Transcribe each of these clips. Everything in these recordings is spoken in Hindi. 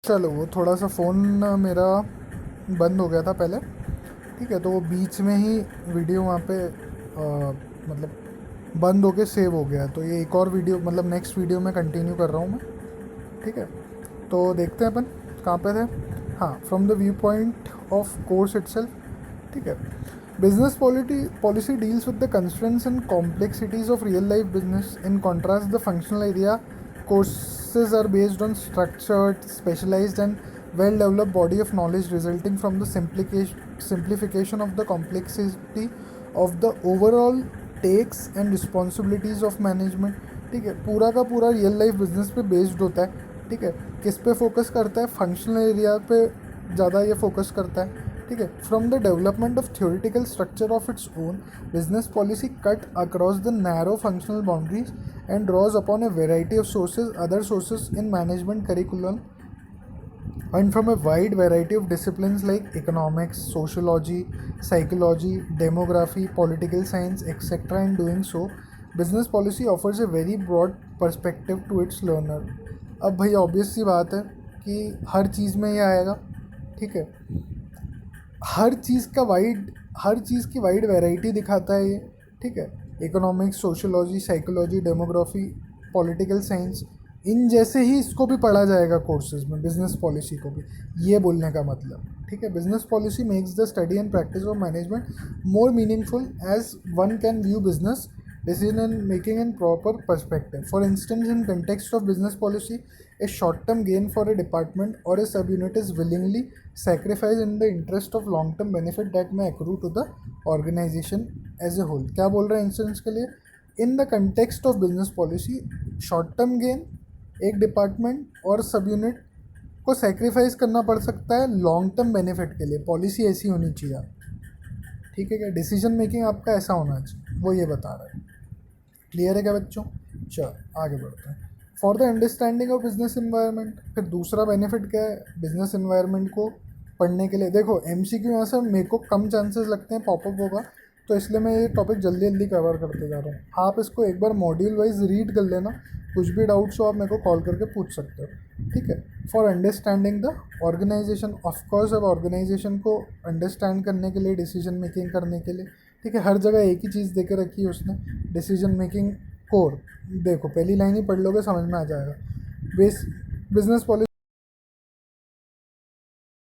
चलो, वो थोड़ा सा फ़ोन मेरा बंद हो गया था पहले। ठीक है, तो वो बीच में ही वीडियो वहाँ पे मतलब बंद होके सेव हो गया। तो ये एक और वीडियो, मतलब नेक्स्ट वीडियो में कंटिन्यू कर रहा हूँ मैं। ठीक है, तो देखते हैं अपन कहाँ पे थे। हाँ, from the view point of course itself. ठीक है, business policy deals with the constraints and complexities of real life business. In contrast the functional area courses are based on structured, specialized, and well developed body of knowledge resulting from the simplification of the complexity of the overall takes and responsibilities of management। ठीक है, पूरा का पूरा रियल लाइफ बिजनेस पे बेस्ड होता है। ठीक है, किस पे फोकस करता है? फंक्शनल एरिया पे ज़्यादा ये फोकस करता है। ठीक है, from the development of theoretical structure of its own, business policy cut across the narrow functional boundaries and draws upon a variety of other sources in management curriculum, and from a wide variety of disciplines like economics, sociology, psychology, demography, political science, etc. In doing so, business policy offers a very broad perspective to its learner। अब भाई ऑब्वियस सी बात है कि हर चीज़ में ये आएगा। ठीक है, हर चीज़ का वाइड हर चीज़ की वाइड वैरायटी दिखाता है ये। ठीक है, economics, sociology, psychology, demography, political science, इन जैसे ही इसको भी पढ़ा जाएगा कोर्सेज में, बिजनेस पॉलिसी को भी। ये बोलने का मतलब। ठीक है, business policy makes the study and practice of management more meaningful as one can view business decision making in proper perspective। For instance, in context of business policy, a short-term gain for a department or a subunit is willingly sacrificed in the interest of long-term benefit that may accrue to the organization as a whole। क्या बोल रहे हैं इंस्टेंस के लिए? In the context of business policy, short term gain एक डिपार्टमेंट और सब यूनिट को सेक्रीफाइस करना पड़ सकता है लॉन्ग टर्म बेनिफिट के लिए। पॉलिसी ऐसी होनी चाहिए। ठीक है, क्या डिसीजन मेकिंग आपका ऐसा होना चाहिए, वो ये बता रहा है। क्लियर है क्या बच्चों? चलो आगे बढ़ते हैं। For the understanding of business environment, फिर दूसरा बेनिफिट क्या है बिजनेस इन्वायरमेंट को पढ़ने के लिए? देखो, एमसीक्यू यहाँ से मेरे को कम चांसेस लगते हैं पॉपअप होगा, तो इसलिए मैं ये टॉपिक जल्दी जल्दी कवर करते जा रहा हूँ। आप इसको एक बार मॉड्यूल वाइज रीड कर लेना, कुछ भी डाउट्स हो आप मेरे को कॉल करके पूछ सकते हो। ठीक है, for understanding the organisation, of course अब ऑर्गेनाइजेशन को अंडरस्टैंड करने के लिए, डिसीजन मेकिंग करने के लिए। ठीक है, हर जगह एक ही चीज़ दे के रखी है उसने, डिसीजन मेकिंग कोर। देखो, पहली लाइन ही पढ़ लोगे समझ में आ जाएगा। Business policy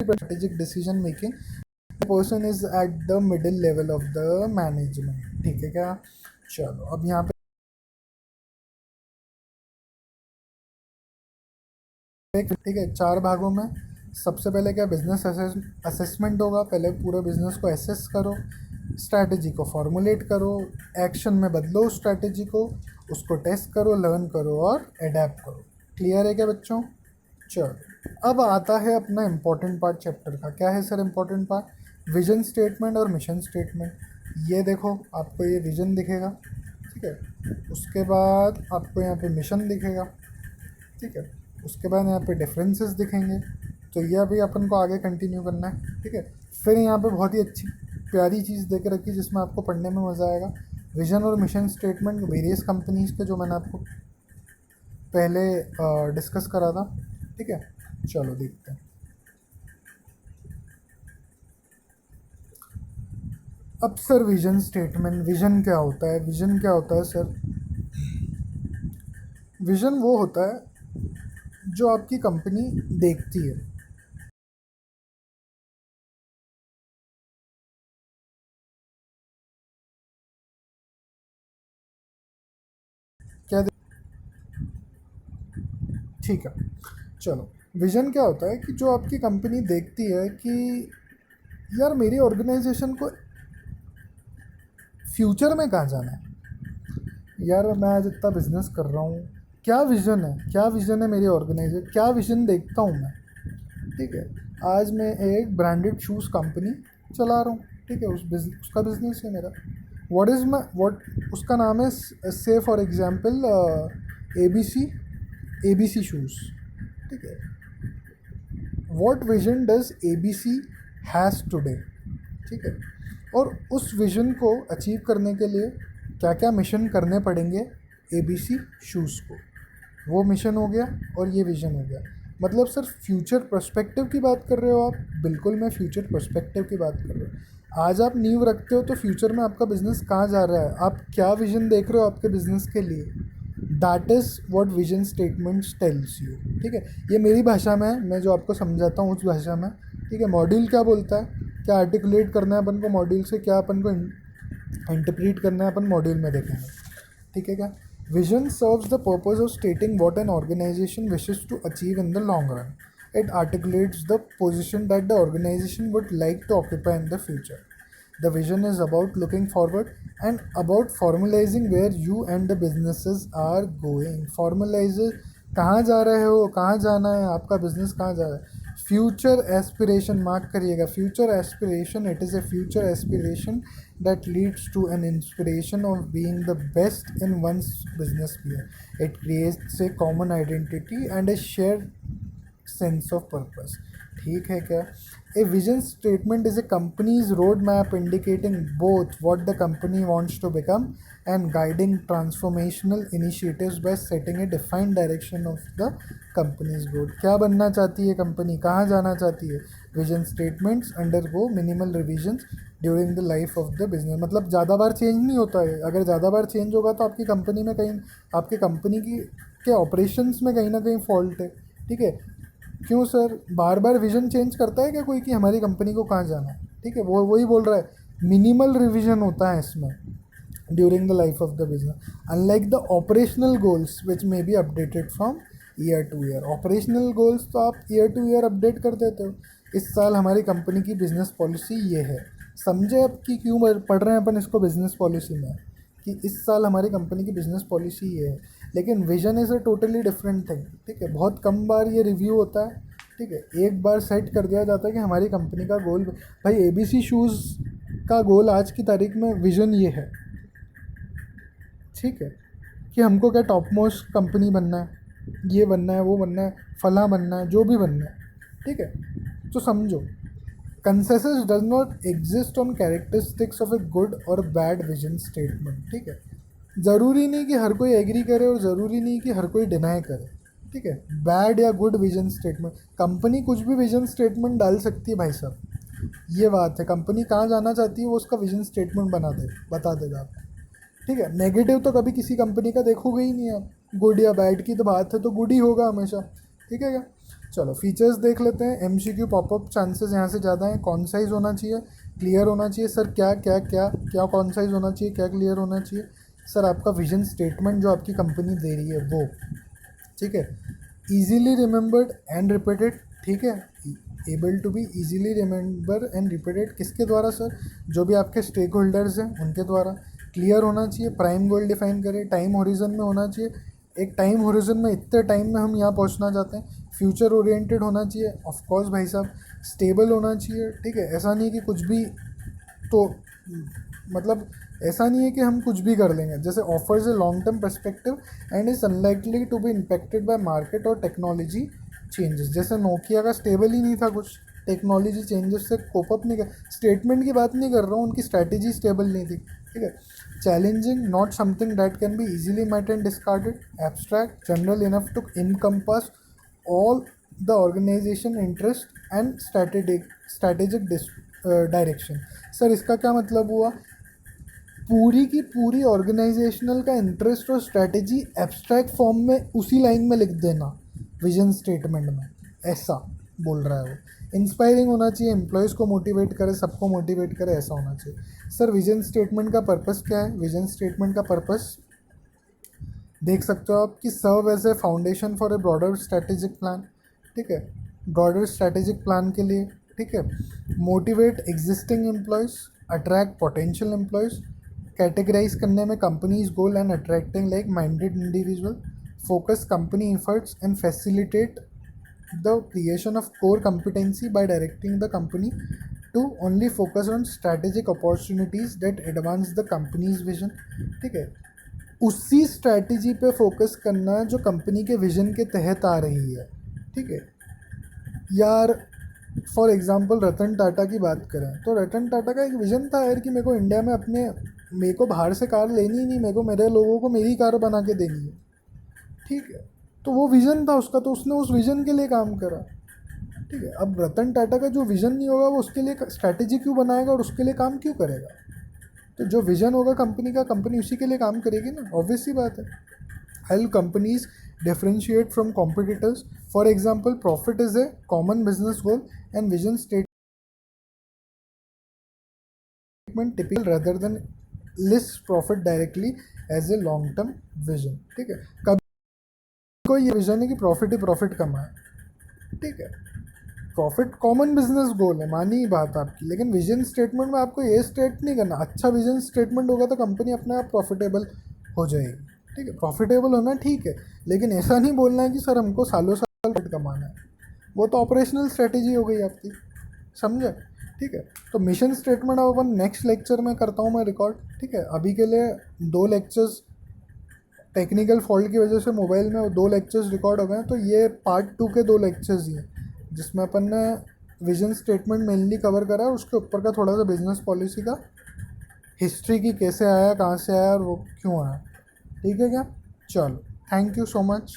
strategic decision making, person is at the middle level of the management. ठीक है क्या? चलो अब यहाँ पे ठीक है, चार भागों में। सबसे पहले क्या, बिजनेस असेसमेंट होगा। पहले पूरे बिजनेस को असेस करो, स्ट्रैटेजी को फॉर्मुलेट करो, एक्शन में बदलो उस स्ट्रैटेजी को, उसको टेस्ट करो, लर्न करो और अडेप्ट करो। क्लियर है क्या बच्चों? चलो अब आता है अपना इम्पोर्टेंट पार्ट चैप्टर का। क्या है sir important part? Vision statement और मिशन स्टेटमेंट। ये देखो, आपको ये विजन दिखेगा। ठीक है, उसके बाद आपको यहाँ पे मिशन दिखेगा। ठीक है, उसके बाद यहाँ पे डिफरेंसेस दिखेंगे। तो यह भी अपन को आगे कंटिन्यू करना है। ठीक है, फिर यहाँ पे बहुत ही अच्छी प्यारी चीज़ दे के रखी जिसमें आपको पढ़ने में मज़ा आएगा। विजन और मिशन स्टेटमेंट वेरियस कंपनीज़ के, जो मैंने आपको पहले डिस्कस करा था। ठीक है, चलो देखते हैं। अब सर विजन स्टेटमेंट, विजन क्या होता है? विजन क्या होता है सर? विजन वो होता है जो आपकी कंपनी देखती है। क्या ठीक है, चलो विजन क्या होता है कि जो आपकी कंपनी देखती है कि यार मेरी ऑर्गेनाइजेशन को फ्यूचर में कहाँ जाना है। यार मैं आज इतना बिजनेस कर रहा हूँ, क्या विज़न है, क्या विज़न है मेरी ऑर्गेनाइजेशन, क्या विज़न देखता हूँ मैं। ठीक है, आज मैं एक ब्रांडेड शूज़ कंपनी चला रहा हूँ। ठीक है, उसका बिजनेस है मेरा। व्हाट उसका नाम है, say for example A B C shoes. ठीक है, what vision does A B C has today. ठीक है, और उस विजन को अचीव करने के लिए क्या क्या मिशन करने पड़ेंगे ए बी सी शूज़ को। वो मिशन हो गया और ये विजन हो गया। मतलब सर फ्यूचर पर्सपेक्टिव की बात कर रहे हो आप? बिल्कुल मैं फ्यूचर पर्सपेक्टिव की बात कर रहा हूँ। आज आप नींव रखते हो तो फ्यूचर में आपका बिजनेस कहाँ जा रहा है, आप क्या विजन देख रहे हो आपके बिजनेस के लिए, that is what vision statements tells you. ठीक है, ये मेरी भाषा में है, मैं जो आपको समझाता हूँ उस भाषा में। ठीक है, मॉड्यूल क्या बोलता है, क्या आर्टिकुलेट करना है अपन को मॉड्यूल से, क्या अपन को इंटरप्रीट करना है अपन मॉड्यूल में देखेंगे। ठीक है क्या? Vision serves the purpose of stating what an organisation wishes to achieve in the long run. It articulates the position that the organization would like to occupy in the future. The vision is about looking forward and about formalizing where you and the businesses are going. Formalize कहाँ जा रहे हो, कहाँ जाना है, आपका बिजनेस कहाँ जा रहा है. फ्यूचर एस्पिरेशन मार्क करिएगा, future aspiration, it is a future aspiration that leads to an inspiration of being the best in one's business sphere. It creates a common identity and a shared sense of purpose. ठीक है क्या? A vision statement is a company's roadmap indicating both what the company wants to become and guiding transformational initiatives by setting a defined direction of the company's goal. क्या बनना चाहती है कंपनी, कहाँ जाना चाहती है? Vision statements undergo minimal revisions during the life of the business. मतलब ज़्यादा बार चेंज नहीं होता है. अगर ज़्यादा बार चेंज होगा तो आपकी कंपनी में कहीं, आपकी कंपनी की के ऑपरेशंस में कहीं ना कहीं फॉल्ट है. ठीक है, क्यों सर, बार बार विजन चेंज करता है क्या कोई कि हमारी कंपनी को कहाँ जाना है? ठीक है, वो वही बोल रहा है, मिनिमल रिविजन होता है इसमें during the life of the business, unlike the operational goals which may be updated from year two year. Operational goals तो आप ईयर टू ईयर अपडेट कर देते हो. इस साल हमारी कंपनी की बिजनेस पॉलिसी ये है. समझे अब कि क्यों पढ़ रहे हैं अपन इसको बिजनेस पॉलिसी में, कि इस साल हमारी कंपनी की बिजनेस पॉलिसी ये है. लेकिन vision is a totally different thing. ठीक है, बहुत कम बार ये रिव्यू होता है. ठीक है, एक बार सेट कर दिया जाता है कि हमारी कंपनी का गोल, भाई ABC शूज़ का गोल आज की तारीख में विजन ये है. ठीक है, कि हमको क्या टॉप मोस्ट कंपनी बनना है, ये बनना है, वो बनना है, फला बनना है, जो भी बनना है. ठीक है, तो समझो, consensus does not exist on characteristics of a good और बैड विजन स्टेटमेंट. ठीक है, ज़रूरी नहीं कि हर कोई एग्री करे और ज़रूरी नहीं कि हर कोई डिनाई करे. ठीक है, बैड या गुड विजन स्टेटमेंट, कंपनी कुछ भी विजन स्टेटमेंट डाल सकती है भाई साहब. ये बात है, कंपनी कहाँ जाना चाहती है वो उसका विजन स्टेटमेंट बता देगा आपको. ठीक है, नेगेटिव तो कभी किसी कंपनी का देखोगे ही नहीं आप. गुड या बैड की तो बात है तो गुड ही होगा हमेशा. ठीक है क्या? चलो फीचर्स देख लेते हैं. MCQ पॉपअप चांसेस यहाँ से ज़्यादा हैं. कॉन्साइज होना चाहिए, क्लियर होना चाहिए. सर क्या क्या क्या क्या कॉन्साइज होना चाहिए, क्या क्लियर होना चाहिए? सर आपका विजन स्टेटमेंट जो आपकी कंपनी दे रही है वो. ठीक है, ईजीली रिमेंबर्ड एंड रिपीटेड. ठीक है, able to be easily remember and repeated. किसके द्वारा सर? जो भी आपके स्टेक होल्डर्स हैं उनके द्वारा. क्लियर होना चाहिए, प्राइम गोल डिफाइन करें, टाइम होरिजन में होना चाहिए. एक टाइम होरिजन में इतने टाइम में हम यहाँ पहुँचना चाहते हैं. फ्यूचर ओरिएंटेड होना चाहिए ऑफ कोर्स भाई साहब. स्टेबल होना चाहिए. ठीक है, ऐसा नहीं कि कुछ भी, तो मतलब ऐसा नहीं है कि हम कुछ भी कर लेंगे. जैसे offers a long term perspective and is unlikely to be impacted by market और टेक्नोलॉजी चेंजेस. जैसे नोकिया का स्टेबल ही नहीं था कुछ, टेक्नोलॉजी चेंजेस से कोप अप नहीं कर. स्टेटमेंट की बात नहीं कर रहा हूँ, उनकी स्ट्रैटेजी स्टेबल नहीं थी. ठीक है, challenging, not something that can be easily met and discarded. Abstract, general enough to encompass all the organization interest and strategic direction. Sir इसका क्या मतलब हुआ? पूरी की पूरी ऑर्गेनाइजेशनल का इंटरेस्ट और स्ट्रैटेजी एब्स्ट्रैक्ट फॉर्म में उसी लाइन में लिख देना विजन स्टेटमेंट में, ऐसा बोल रहा है वो. इंस्पायरिंग होना चाहिए, एम्प्लॉयज़ को मोटिवेट करे, सबको मोटिवेट करे, ऐसा होना चाहिए. सर विजन स्टेटमेंट का पर्पस क्या है? विजन स्टेटमेंट का पर्पस देख सकते हो आप कि serve as a foundation for a broader strategic plan. ठीक है, ब्रॉडर स्ट्रैटेजिक प्लान के लिए. ठीक है, motivate existing employees, attract potential employees, categorise करने में companies goal and attracting like minded individual, focus company efforts and facilitate the creation of core competency by directing the company to only focus on strategic opportunities that advance the company's vision. ठीक है, उसी स्ट्रैटेजी पे फोकस करना जो कंपनी के विजन के तहत आ रही है. ठीक है यार, फॉर एग्जांपल रतन टाटा की बात करें तो रतन टाटा का एक विजन था यार कि मेरे को बाहर से कार लेनी ही नहीं, मेरे को मेरे लोगों को मेरी कार बना के देनी है. ठीक है, तो वो विज़न था उसका, तो उसने उस विज़न के लिए काम करा। ठीक है, अब रतन टाटा का जो विज़न नहीं होगा वो उसके लिए स्ट्रैटेजी क्यों बनाएगा और उसके लिए काम क्यों करेगा? तो जो विज़न होगा कंपनी का, कंपनी उसी के लिए काम करेगी ना, ऑब्वियस सी बात है। How companies differentiate from competitors? For example, profit is a common business goal and vision statement typical rather than list profit directly as a long term vision. ठीक है, कभी कोई ये विजन है कि प्रॉफिट ही प्रॉफिट कमाए, ठीक है, प्रॉफिट कॉमन बिजनेस गोल है, मानी ही बात आपकी, लेकिन विजन स्टेटमेंट में आपको ये स्टेट नहीं करना। अच्छा विजन स्टेटमेंट होगा तो कंपनी अपने आप प्रॉफिटेबल हो जाएगी। ठीक है, प्रॉफिटेबल होना ठीक है, लेकिन ऐसा नहीं बोलना है कि सर हमको सालों साल प्रॉफिट कमाना है। वो तो ऑपरेशनल स्ट्रेटेजी हो गई आपकी, समझे? ठीक है, तो मिशन स्टेटमेंट अब अपन नेक्स्ट लेक्चर में करता हूँ मैं रिकॉर्ड। ठीक है, अभी के लिए 2 लेक्चर्स टेक्निकल फॉल्ट की वजह से मोबाइल में 2 लेक्चर्स रिकॉर्ड हो गए हैं, तो ये पार्ट 2 के 2 लेक्चर्स ही हैं जिसमें अपन ने विजन स्टेटमेंट मेनली कवर करा है, उसके ऊपर का थोड़ा सा बिजनेस पॉलिसी का हिस्ट्री की, कैसे आया, कहाँ से आया और वो क्यों आया। ठीक है क्या? चलो, थैंक यू सो मच।